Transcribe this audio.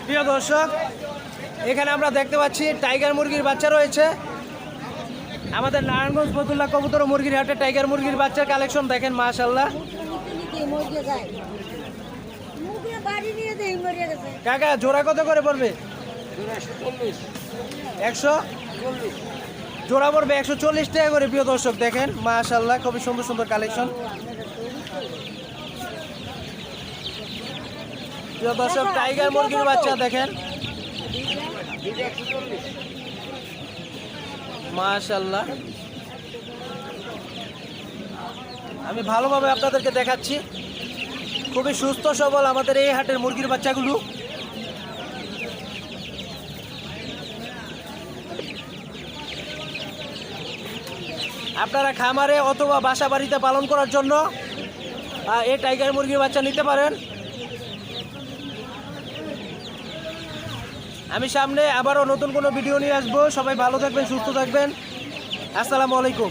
প্রিয় দর্শক, এখানে আমরা দেখতে পাচ্ছি টাইগার মুরগির বাচ্চা রয়েছে। আমাদের নারায়ণগঞ্জ ফতুল্লা কবুতর ও মুরগির হাটে টাইগার মুরগির বাচ্চার কালেকশন দেখেন, মাশাআল্লাহ। কাকা জোড়া কত করে পড়বে? 100 জোড়া পড়বে 140 টাকা করে। প্রিয় দর্শক দেখেন, মাশাআল্লাহ, খুবই সুন্দর সুন্দর কালেকশন। প্রিয় দর্শক, টাইগার মুরগির বাচ্চা দেখেন, মাশাআল্লাহ। আমি ভালোভাবে আপনাদেরকে দেখাচ্ছি, খুবই সুস্থ সবল আমাদের এই হাটের মুরগির বাচ্চাগুলো। আপনারা খামারে অথবা বাসা বাড়িতে পালন করার জন্য এই টাইগার মুরগির বাচ্চা নিতে পারেন। আমি সামনে আবারও নতুন কোনো ভিডিও নিয়ে আসবো। সবাই ভালো থাকবেন, সুস্থ থাকবেন। আসসালামু আলাইকুম।